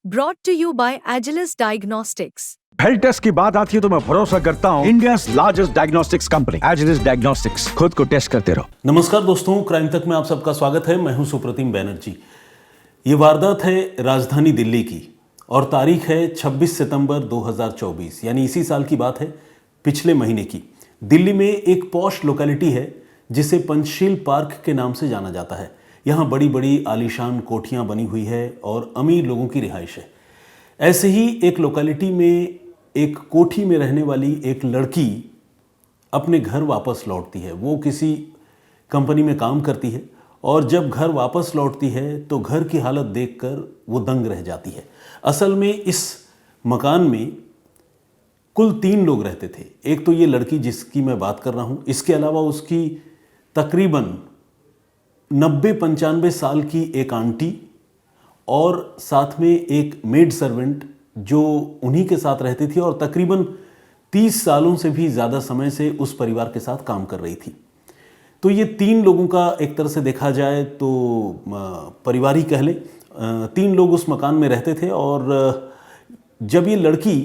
brought to you by Agilus Diagnostics. Health test की बात आती है तो मैं भरोसा करता हूँ India's largest diagnostics company Agilus diagnostics. खुद को टेस्ट करते रहो। नमस्कार दोस्तों, क्राइम तक में आप सबका स्वागत है। मैं हूं सुप्रतिम बैनर्जी। ये वारदात है राजधानी दिल्ली की और तारीख है 26 सितंबर 2024, यानी इसी साल की बात है, पिछले महीने की। दिल्ली में एक पॉश लोकेलिटी है जिसे पंचशील पार्क के नाम से जाना जाता है। यहाँ बड़ी बड़ी आलीशान कोठियाँ बनी हुई है और अमीर लोगों की रिहाइश है। ऐसे ही एक लोकेलिटी में एक कोठी में रहने वाली एक लड़की अपने घर वापस लौटती है। वो किसी कंपनी में काम करती है और जब घर वापस लौटती है तो घर की हालत देखकर वो दंग रह जाती है। असल में इस मकान में कुल 3 लोग रहते थे। एक तो ये लड़की जिसकी मैं बात कर रहा हूँ, इसके अलावा उसकी तकरीबन 90-95 साल की एक आंटी और साथ में एक मेड सर्वेंट जो उन्हीं के साथ रहती थी और तकरीबन 30 सालों से भी ज़्यादा समय से उस परिवार के साथ काम कर रही थी। तो ये 3 लोगों का एक तरह से देखा जाए तो परिवार ही कह लें। 3 लोग उस मकान में रहते थे और जब ये लड़की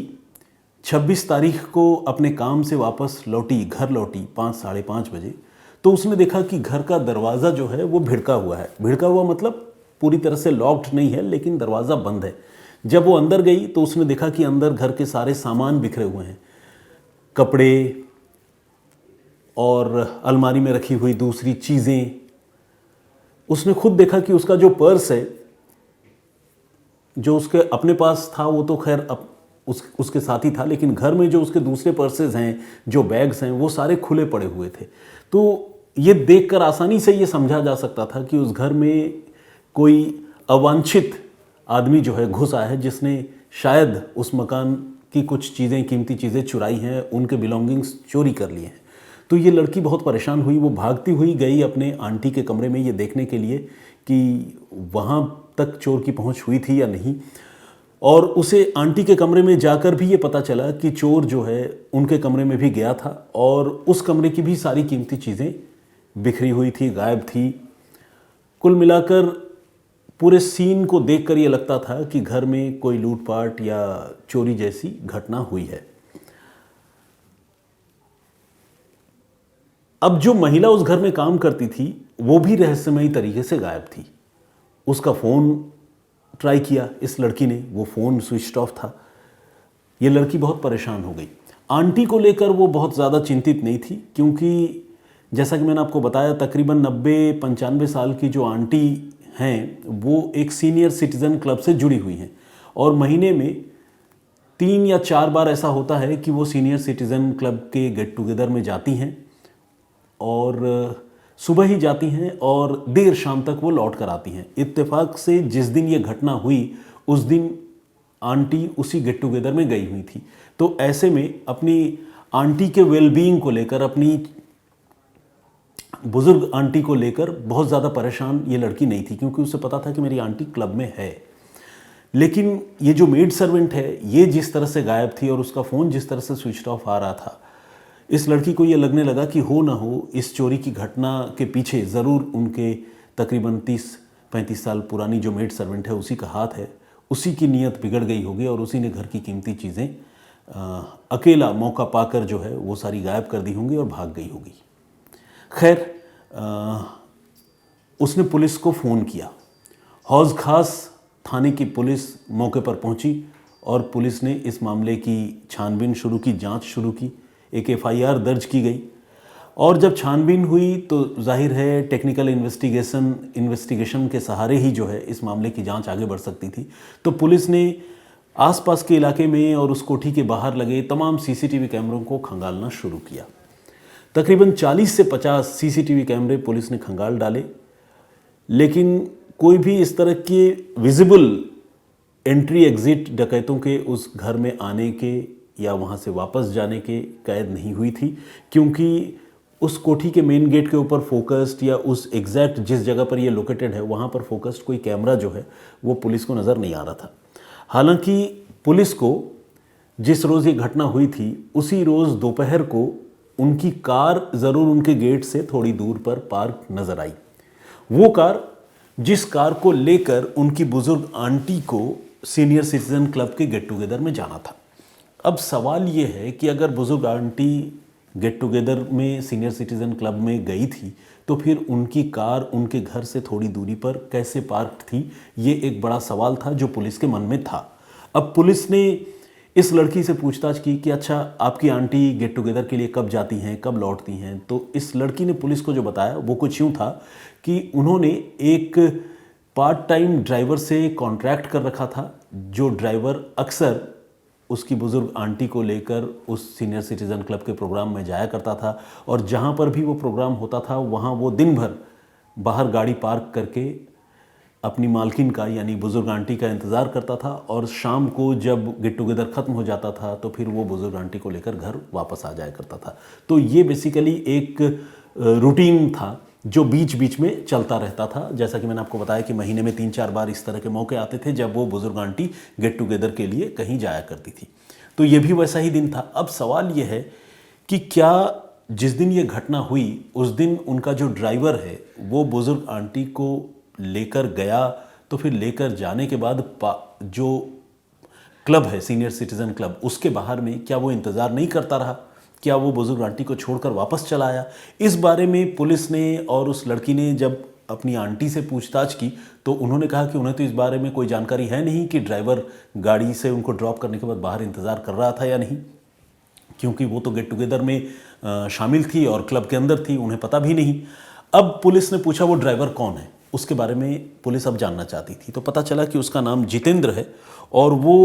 26 तारीख को अपने काम से वापस लौटी, घर लौटी 5 साढ़े 5 बजे, तो उसने देखा कि घर का दरवाज़ा जो है वो भिड़का हुआ है। भिड़का हुआ मतलब पूरी तरह से लॉक्ड नहीं है, लेकिन दरवाज़ा बंद है। जब वो अंदर गई तो उसने देखा कि अंदर घर के सारे सामान बिखरे हुए हैं, कपड़े और अलमारी में रखी हुई दूसरी चीज़ें। उसने खुद देखा कि उसका जो पर्स है, जो उसके अपने पास था, वो तो खैर उसके साथ ही था, लेकिन घर में जो उसके दूसरे पर्सेज हैं, जो बैग्स हैं, वो सारे खुले पड़े हुए थे। तो ये देखकर आसानी से ये समझा जा सकता था कि उस घर में कोई अवांछित आदमी जो है घुस आया है, जिसने शायद उस मकान की कुछ चीज़ें, कीमती चीज़ें चुराई हैं, उनके बिलोंगिंग्स चोरी कर लिए हैं। तो ये लड़की बहुत परेशान हुई। वो भागती हुई गई अपने आंटी के कमरे में ये देखने के लिए कि वहाँ तक चोर की पहुँच हुई थी या नहीं। और उसे आंटी के कमरे में जाकर भी ये पता चला कि चोर जो है उनके कमरे में भी गया था और उस कमरे की भी सारी कीमती चीज़ें बिखरी हुई थी, गायब थी। कुल मिलाकर पूरे सीन को देखकर ये लगता था कि घर में कोई लूटपाट या चोरी जैसी घटना हुई है। अब जो महिला उस घर में काम करती थी वो भी रहस्यमयी तरीके से गायब थी। उसका फ़ोन ट्राई किया इस लड़की ने, वो फ़ोन स्विच ऑफ था। ये लड़की बहुत परेशान हो गई। आंटी को लेकर वो बहुत ज़्यादा चिंतित नहीं थी, क्योंकि जैसा कि मैंने आपको बताया, तकरीबन 90-95 साल की जो आंटी हैं वो एक सीनियर सिटीज़न क्लब से जुड़ी हुई हैं और महीने में 3 या 4 बार ऐसा होता है कि वो सीनियर सिटीज़न क्लब के गेट टुगेदर में जाती हैं और सुबह ही जाती हैं और देर शाम तक वो लौट कर आती हैं। इत्तेफाक से जिस दिन ये घटना हुई उस दिन आंटी उसी गेट टुगेदर में गई हुई थी। तो ऐसे में अपनी आंटी के वेलबीइंग को लेकर, अपनी बुजुर्ग आंटी को लेकर बहुत ज़्यादा परेशान ये लड़की नहीं थी, क्योंकि उसे पता था कि मेरी आंटी क्लब में है। लेकिन ये जो मेड सर्वेंट है, ये जिस तरह से गायब थी और उसका फ़ोन जिस तरह से स्विच ऑफ आ रहा था, इस लड़की को ये लगने लगा कि हो ना हो इस चोरी की घटना के पीछे ज़रूर उनके तकरीबन 30-35 साल पुरानी जो मेड सर्वेंट है उसी का हाथ है। उसी की नीयत बिगड़ गई होगी और उसी ने घर की कीमती चीज़ें अकेला मौका पाकर जो है वो सारी गायब कर दी होंगी और भाग गई होगी। खैर, उसने पुलिस को फ़ोन किया। हौज खास थाने की पुलिस मौके पर पहुंची और पुलिस ने इस मामले की छानबीन शुरू की, जांच शुरू की। एक FIR दर्ज की गई और जब छानबीन हुई तो जाहिर है टेक्निकल इन्वेस्टिगेशन के सहारे ही जो है इस मामले की जांच आगे बढ़ सकती थी। तो पुलिस ने आसपास के इलाके में और उस कोठी के बाहर लगे तमाम CCTV कैमरों को खंगालना शुरू किया। तकरीबन 40 से 50 CCTV कैमरे पुलिस ने खंगाल डाले, लेकिन कोई भी इस तरह के विजिबल एंट्री एग्जिट डकैतों के उस घर में आने के या वहाँ से वापस जाने के कैद नहीं हुई थी, क्योंकि उस कोठी के मेन गेट के ऊपर फोकस्ड या उस एग्जैक्ट जिस जगह पर ये लोकेटेड है वहाँ पर फोकस्ड कोई कैमरा जो है वो पुलिस को नज़र नहीं आ रहा था। हालांकि पुलिस को जिस रोज़ ये घटना हुई थी उसी रोज़ दोपहर को उनकी कार ज़रूर उनके गेट से थोड़ी दूर पर पार्क नज़र आई। वो कार जिस कार को लेकर उनकी बुजुर्ग आंटी को सीनियर सिटीजन क्लब के गेट टुगेदर में जाना था। अब सवाल ये है कि अगर बुजुर्ग आंटी गेट टुगेदर में सीनियर सिटीजन क्लब में गई थी तो फिर उनकी कार उनके घर से थोड़ी दूरी पर कैसे पार्क थी, ये एक बड़ा सवाल था जो पुलिस के मन में था। अब पुलिस ने इस लड़की से पूछताछ की कि अच्छा आपकी आंटी गेट टुगेदर के लिए कब जाती हैं, कब लौटती हैं। तो इस लड़की ने पुलिस को जो बताया वो कुछ यूँ था कि उन्होंने एक पार्ट टाइम ड्राइवर से कॉन्ट्रैक्ट कर रखा था, जो ड्राइवर अक्सर उसकी बुज़ुर्ग आंटी को लेकर उस सीनियर सिटीज़न क्लब के प्रोग्राम में जाया करता था, और जहाँ पर भी वो प्रोग्राम होता था वहाँ वो दिन भर बाहर गाड़ी पार्क करके अपनी मालकिन का यानी बुज़ुर्ग आंटी का इंतज़ार करता था, और शाम को जब गेट टुगेदर ख़त्म हो जाता था तो फिर वो बुज़ुर्ग आंटी को लेकर घर वापस आ जाया करता था। तो ये बेसिकली एक रूटीन था जो बीच बीच में चलता रहता था। जैसा कि मैंने आपको बताया कि महीने में 3-4 बार इस तरह के मौके आते थे जब वो बुज़ुर्ग आंटी गेट टुगेदर के लिए कहीं जाया करती थी। तो ये भी वैसा ही दिन था। अब सवाल ये है कि क्या जिस दिन ये घटना हुई उस दिन उनका जो ड्राइवर है वो बुज़ुर्ग आंटी को लेकर गया, तो फिर लेकर जाने के बाद जो क्लब है सीनियर सिटीज़न क्लब उसके बाहर में क्या वो इंतज़ार नहीं करता रहा, क्या वो बुज़ुर्ग आंटी को छोड़कर वापस चला आया। इस बारे में पुलिस ने और उस लड़की ने जब अपनी आंटी से पूछताछ की तो उन्होंने कहा कि उन्हें तो इस बारे में कोई जानकारी है नहीं कि ड्राइवर गाड़ी से उनको ड्रॉप करने के बाद बाहर इंतज़ार कर रहा था या नहीं, क्योंकि वो तो गेट टुगेदर में शामिल थी और क्लब के अंदर थी, उन्हें पता भी नहीं। अब पुलिस ने पूछा वो ड्राइवर कौन है, उसके बारे में पुलिस अब जानना चाहती थी। तो पता चला कि उसका नाम जितेंद्र है और वो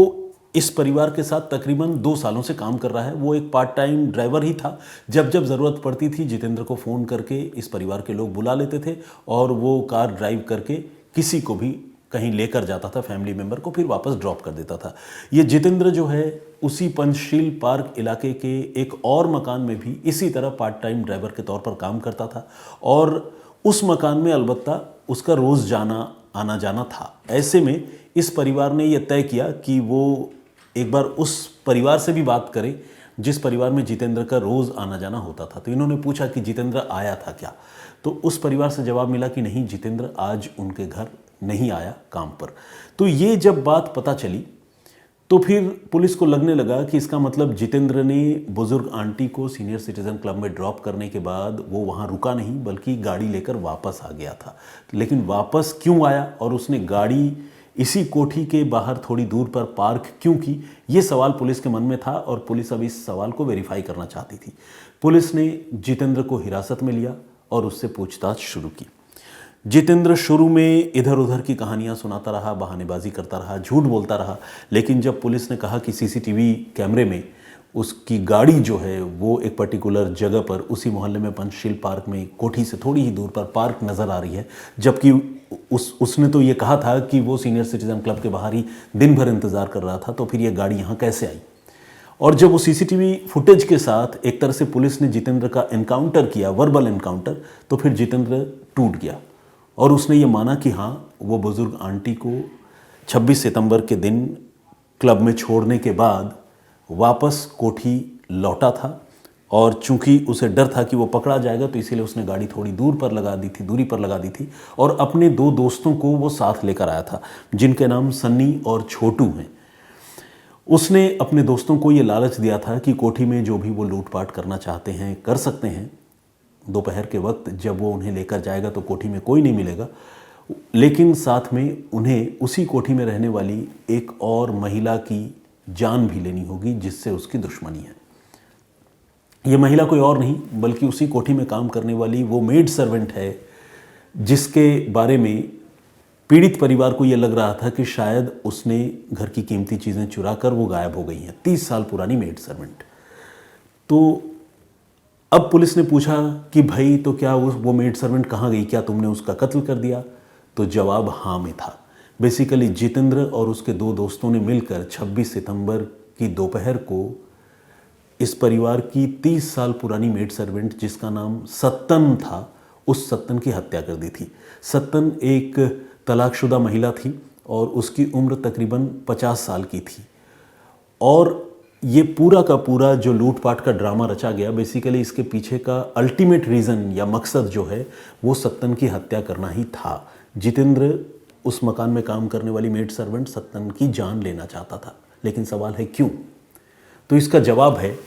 इस परिवार के साथ तकरीबन 2 सालों से काम कर रहा है। वो एक पार्ट टाइम ड्राइवर ही था। जब जब ज़रूरत पड़ती थी जितेंद्र को फ़ोन करके इस परिवार के लोग बुला लेते थे और वो कार ड्राइव करके किसी को भी कहीं लेकर जाता था, फैमिली मेम्बर को, फिर वापस ड्रॉप कर देता था। ये जितेंद्र जो है उसी पंचशील पार्क इलाके के एक और मकान में भी इसी तरह पार्ट टाइम ड्राइवर के तौर पर काम करता था, और उस मकान में अलबत्ता उसका रोज़ जाना आना जाना था। ऐसे में इस परिवार ने यह तय किया कि वो एक बार उस परिवार से भी बात करें जिस परिवार में जितेंद्र का रोज़ आना जाना होता था। तो इन्होंने पूछा कि जितेंद्र आया था क्या, तो उस परिवार से जवाब मिला कि नहीं, जितेंद्र आज उनके घर नहीं आया काम पर। तो ये जब बात पता चली तो फिर पुलिस को लगने लगा कि इसका मतलब जितेंद्र ने बुज़ुर्ग आंटी को सीनियर सिटीज़न क्लब में ड्रॉप करने के बाद वो वहाँ रुका नहीं बल्कि गाड़ी लेकर वापस आ गया था। लेकिन वापस क्यों आया और उसने गाड़ी इसी कोठी के बाहर थोड़ी दूर पर पार्क क्यों की, ये सवाल पुलिस के मन में था और पुलिस अब इस सवाल को वेरीफाई करना चाहती थी। पुलिस ने जितेंद्र को हिरासत में लिया और उससे पूछताछ शुरू की। जितेंद्र शुरू में इधर उधर की कहानियां सुनाता रहा, बहानेबाजी करता रहा, झूठ बोलता रहा, लेकिन जब पुलिस ने कहा कि सीसीटीवी कैमरे में उसकी गाड़ी जो है वो एक पर्टिकुलर जगह पर उसी मोहल्ले में पंचशील पार्क में कोठी से थोड़ी ही दूर पर पार्क नज़र आ रही है, जबकि उसने तो ये कहा था कि वो सीनियर सिटीज़न क्लब के बाहर ही दिन भर इंतज़ार कर रहा था, तो फिर ये गाड़ी यहाँ कैसे आई। और जब वो सीसीटीवी फुटेज के साथ एक तरह से पुलिस ने जितेंद्र का एनकाउंटर किया, वर्बल एनकाउंटर, तो फिर जितेंद्र टूट गया और उसने ये माना कि हाँ, वो बुज़ुर्ग आंटी को 26 सितंबर के दिन क्लब में छोड़ने के बाद वापस कोठी लौटा था, और चूंकि उसे डर था कि वो पकड़ा जाएगा तो इसीलिए उसने गाड़ी थोड़ी दूरी पर लगा दी थी और अपने 2 दोस्तों को वो साथ लेकर आया था जिनके नाम सन्नी और छोटू हैं। उसने अपने दोस्तों को ये लालच दिया था कि कोठी में जो भी वो लूटपाट करना चाहते हैं कर सकते हैं। दोपहर के वक्त जब वो उन्हें लेकर जाएगा तो कोठी में कोई नहीं मिलेगा, लेकिन साथ में उन्हें उसी कोठी में रहने वाली एक और महिला की जान भी लेनी होगी जिससे उसकी दुश्मनी है। ये महिला कोई और नहीं बल्कि उसी कोठी में काम करने वाली वो मेड सर्वेंट है जिसके बारे में पीड़ित परिवार को ये लग रहा था कि शायद उसने घर की कीमती चीज़ें चुरा कर वो गायब हो गई हैं। 30 साल पुरानी मेड सर्वेंट। तो अब पुलिस ने पूछा कि भाई तो क्या वो मेड सर्वेंट कहाँ गई, क्या तुमने उसका कत्ल कर दिया? तो जवाब हाँ में था। बेसिकली जितेंद्र और उसके 2 दोस्तों ने मिलकर 26 सितंबर की दोपहर को इस परिवार की 30 साल पुरानी मेड सर्वेंट जिसका नाम सत्तन था, उस सत्तन की हत्या कर दी थी। सत्तन एक तलाकशुदा महिला थी और उसकी उम्र तकरीबन 50 साल की थी, और ये पूरा का पूरा जो लूटपाट का ड्रामा रचा गया, बेसिकली इसके पीछे का अल्टीमेट रीज़न या मकसद जो है वो सत्तन की हत्या करना ही था। जितेंद्र उस मकान में काम करने वाली मेड सर्वेंट सत्तन की जान लेना चाहता था। लेकिन सवाल है क्यों? तो इसका जवाब है,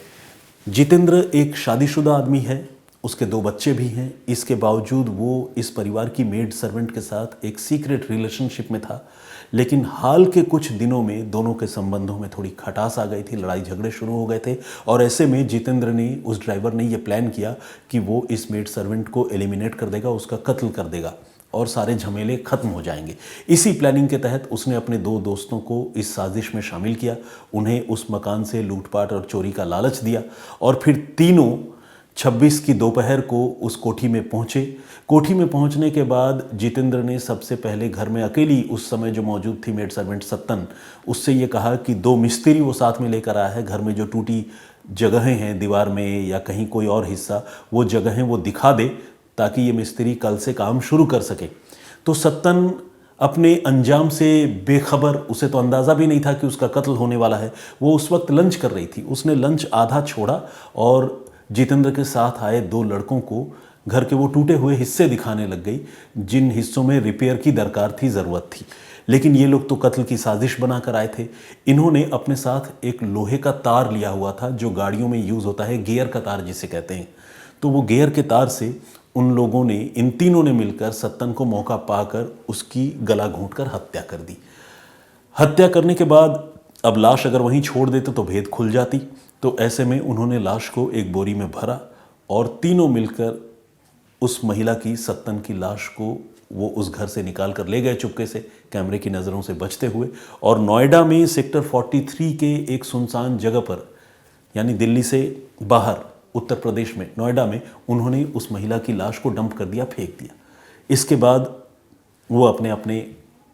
जितेंद्र एक शादीशुदा आदमी है, उसके 2 बच्चे भी हैं। इसके बावजूद वो इस परिवार की मेड सर्वेंट के साथ एक सीक्रेट रिलेशनशिप में था। लेकिन हाल के कुछ दिनों में दोनों के संबंधों में थोड़ी खटास आ गई थी, लड़ाई झगड़े शुरू हो गए थे। और ऐसे में जितेंद्र ने, उस ड्राइवर ने ये प्लान किया कि वो इस मेड सर्वेंट को एलिमिनेट कर देगा, उसका कत्ल कर देगा और सारे झमेले खत्म हो जाएंगे। इसी प्लानिंग के तहत उसने अपने 2 दोस्तों को इस साजिश में शामिल किया, उन्हें उस मकान से लूटपाट और चोरी का लालच दिया और फिर तीनों 26 की दोपहर को उस कोठी में पहुंचे। कोठी में पहुंचने के बाद जितेंद्र ने सबसे पहले घर में अकेली उस समय जो मौजूद थी मेड सर्वेंट सत्तन, उससे ये कहा कि 2 मिस्त्री वो साथ में लेकर आया है, घर में जो टूटी जगहें हैं दीवार में या कहीं कोई और हिस्सा, वो जगहें वो दिखा दे ताकि ये मिस्त्री कल से काम शुरू कर सके। तो सत्तन अपने अंजाम से बेखबर, उसे तो अंदाज़ा भी नहीं था कि उसका कत्ल होने वाला है। वो उस वक्त लंच कर रही थी। उसने लंच आधा छोड़ा और जितेंद्र के साथ आए 2 लड़कों को घर के वो टूटे हुए हिस्से दिखाने लग गई, जिन हिस्सों में रिपेयर की दरकार थी, ज़रूरत थी। लेकिन ये लोग तो कत्ल की साजिश बनाकर आए थे। इन्होंने अपने साथ एक लोहे का तार लिया हुआ था, जो गाड़ियों में यूज़ होता है, गियर का तार जिसे कहते हैं। तो वो गियर के तार से उन लोगों ने, इन तीनों ने मिलकर सत्तन को मौका पाकर उसकी गला घोंटकर हत्या कर दी। हत्या करने के बाद अब लाश अगर वहीं छोड़ देते तो भेद खुल जाती। तो ऐसे में उन्होंने लाश को एक बोरी में भरा और तीनों मिलकर उस महिला की, सत्तन की लाश को वो उस घर से निकाल कर ले गए चुपके से, कैमरे की नज़रों से बचते हुए। और नोएडा में सेक्टर 43 के एक सुनसान जगह पर, यानी दिल्ली से बाहर उत्तर प्रदेश में नोएडा में, उन्होंने उस महिला की लाश को डंप कर दिया, फेंक दिया। इसके बाद वो अपने अपने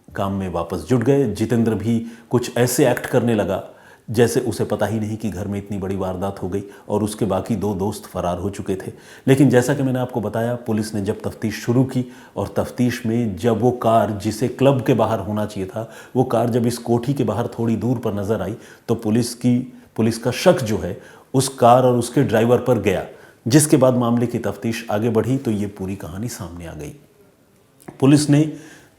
काम में वापस जुट गए। जितेंद्र भी कुछ ऐसे एक्ट करने लगा जैसे उसे पता ही नहीं कि घर में इतनी बड़ी वारदात हो गई और उसके बाकी 2 दोस्त फरार हो चुके थे। लेकिन जैसा कि मैंने आपको बताया, पुलिस ने जब तफ्तीश शुरू की और तफ्तीश में जब वो कार, जिसे क्लब के बाहर होना चाहिए था, वो कार जब इस कोठी के बाहर थोड़ी दूर पर नज़र आई तो पुलिस का शक जो है उस कार और उसके ड्राइवर पर गया। जिसके बाद मामले की तफ्तीश आगे बढ़ी तो ये पूरी कहानी सामने आ गई। पुलिस ने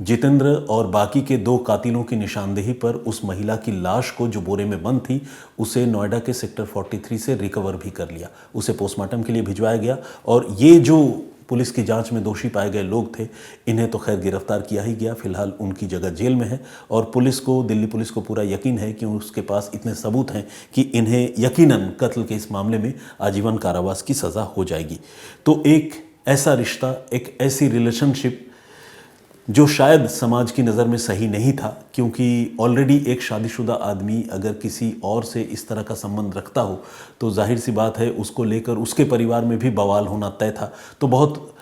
जितेंद्र और बाकी के 2 कातिलों की निशानदेही पर उस महिला की लाश को, जो बोरे में बंद थी, उसे नोएडा के सेक्टर 43 से रिकवर भी कर लिया। उसे पोस्टमार्टम के लिए भिजवाया गया और ये जो पुलिस की जांच में दोषी पाए गए लोग थे, इन्हें तो खैर गिरफ्तार किया ही गया। फिलहाल उनकी जगह जेल में है और दिल्ली पुलिस को पूरा यकीन है कि उसके पास इतने सबूत हैं कि इन्हें यकीनन कत्ल के इस मामले में आजीवन कारावास की सज़ा हो जाएगी। तो एक ऐसा रिश्ता, एक ऐसी रिलेशनशिप जो शायद समाज की नज़र में सही नहीं था, क्योंकि ऑलरेडी एक शादीशुदा आदमी अगर किसी और से इस तरह का संबंध रखता हो तो जाहिर सी बात है उसको लेकर उसके परिवार में भी बवाल होना तय था। तो बहुत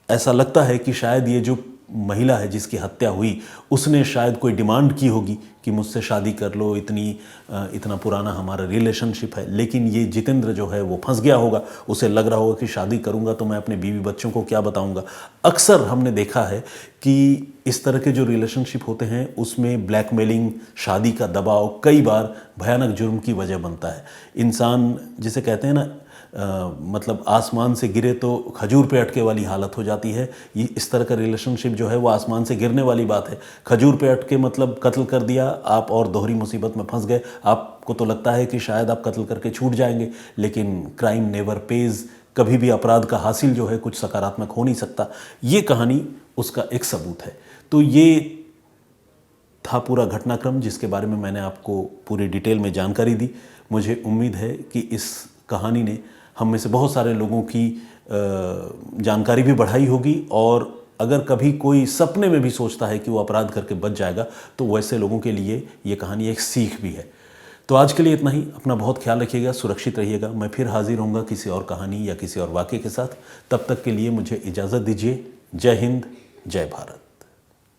ऐसा लगता है कि शायद ये जो महिला है जिसकी हत्या हुई, उसने शायद कोई डिमांड की होगी कि मुझसे शादी कर लो, इतना पुराना हमारा रिलेशनशिप है। लेकिन ये जितेंद्र जो है वो फंस गया होगा। उसे लग रहा होगा कि शादी करूंगा तो मैं अपने बीवी बच्चों को क्या बताऊंगा। अक्सर हमने देखा है कि इस तरह के जो रिलेशनशिप होते हैं उसमें ब्लैकमेलिंग, शादी का दबाव कई बार भयानक जुर्म की वजह बनता है। इंसान जिसे कहते हैं ना, मतलब आसमान से गिरे तो खजूर पे अटके वाली हालत हो जाती है। ये इस तरह का रिलेशनशिप जो है वो आसमान से गिरने वाली बात है। खजूर पे अटके मतलब कत्ल कर दिया आप और दोहरी मुसीबत में फंस गए। आपको तो लगता है कि शायद आप कत्ल करके छूट जाएंगे, लेकिन क्राइम नेवर पेज, कभी भी अपराध का हासिल जो है कुछ सकारात्मक हो नहीं सकता। ये कहानी उसका एक सबूत है। तो ये था पूरा घटनाक्रम जिसके बारे में मैंने आपको पूरी डिटेल में जानकारी दी। मुझे उम्मीद है कि इस कहानी ने हम में से बहुत सारे लोगों की जानकारी भी बढ़ाई होगी, और अगर कभी कोई सपने में भी सोचता है कि वो अपराध करके बच जाएगा तो वैसे लोगों के लिए ये कहानी एक सीख भी है। तो आज के लिए इतना ही। अपना बहुत ख्याल रखिएगा, सुरक्षित रहिएगा। मैं फिर हाजिर होऊंगा किसी और कहानी या किसी और वाक़े के साथ। तब तक के लिए मुझे इजाज़त दीजिए। जय हिंद, जय भारत।